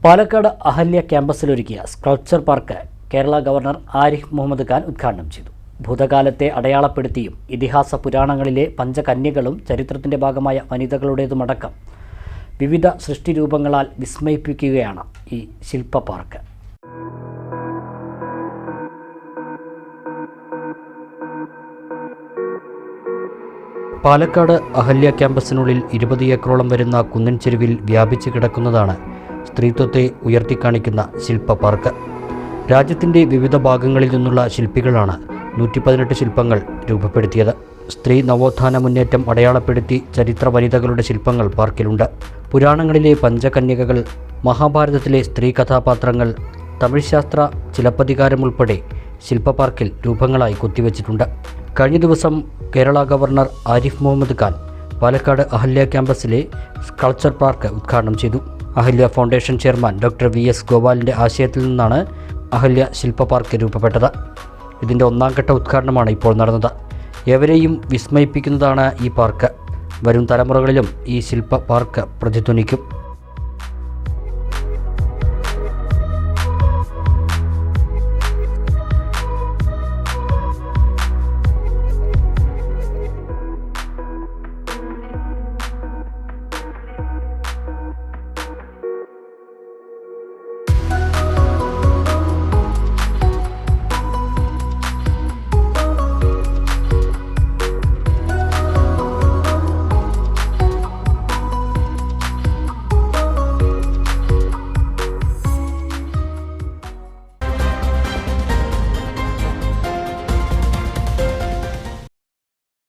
പാലക്കാട് അഹല്യ ക്യാമ്പസിലൊരുക്കിയ sculpture park Kerala governor Arif Mohammad Khan ഉദ്ഘാടനം ചെയ്തു. ഭൂതകാലത്തെ അടയാളപ്പെടുത്തിയും ഇതിഹാസ പുരാണങ്ങളിലെ പഞ്ചകന്യകളും ചരിത്രത്തിൻ്റെ ഭാഗമായ വനിതകളുടേതുമടക്കം വിവിധ സൃഷ്ടിരൂപങ്ങളാൽ വിസ്മയിപ്പിക്കുകയാണ് ഈ ശില്പ പാർക്ക്. പാലക്കാട് അഹല്യ ക്യാമ്പസിനുള്ളിൽ 20 ഏക്കറോളം വരുന്ന കുന്നൻ ചെരുവിൽ വ്യാപിച്ചു കിടക്കുന്നതാണ് സ്ത്രീത്വത്തെ ഉയർത്തിക്കാണിക്കുന്ന ശില്പ പാർക്ക്. രാജ്യത്തിൻ്റെ വിവിധ ഭാഗങ്ങളിൽ നിന്നുള്ള ശില്പികളാണ് 118 ശില്പങ്ങൾ രൂപപ്പെടുത്തിയത്. സ്ത്രീ നവോത്ഥാന മുന്നേറ്റം അടയാളപ്പെടുത്തി ചരിത്ര വനിതകളുടെ ശില്പങ്ങൾ പാർക്കിലുണ്ട്. പുരാണങ്ങളിലെ പഞ്ചകന്യകകൾ, മഹാഭാരതത്തിലെ സ്ത്രീ കഥാപാത്രങ്ങൾ, തമിഴ് ശാസ്ത്ര ചിലപ്പതികാരം ഉൾപ്പെടെ ശില്പ പാർക്കിൽ രൂപങ്ങളായി കൊത്തിവെച്ചിട്ടുണ്ട്. കഴിഞ്ഞ ദിവസം കേരള ഗവർണർ ആരിഫ് മുഹമ്മദ് ഖാൻ പാലക്കാട് അഹല്യ ക്യാമ്പസിലെ സ്കൾപ്ചർ പാർക്ക് ഉദ്ഘാടനം ചെയ്തു. Ahalya foundation chairman doctor VS ഗോപാലിൻ്റെ ആശയത്തിൽ നിന്നാണ് അഹല്യ ശില്പ പാർക്ക് രൂപപ്പെട്ടത്. ഇതിൻ്റെ 1ാം ഘട്ട ഉദ്ഘാടനമാണ് ഇപ്പോൾ നടന്നത്. ഏവരെയും വിസ്മയിപ്പിക്കുന്നതാണ് ഈ പാർക്ക്. വരും തലമുറകളിലും ഈ ശില്പ പാർക്ക് പ്രതിധ്വനിക്കും.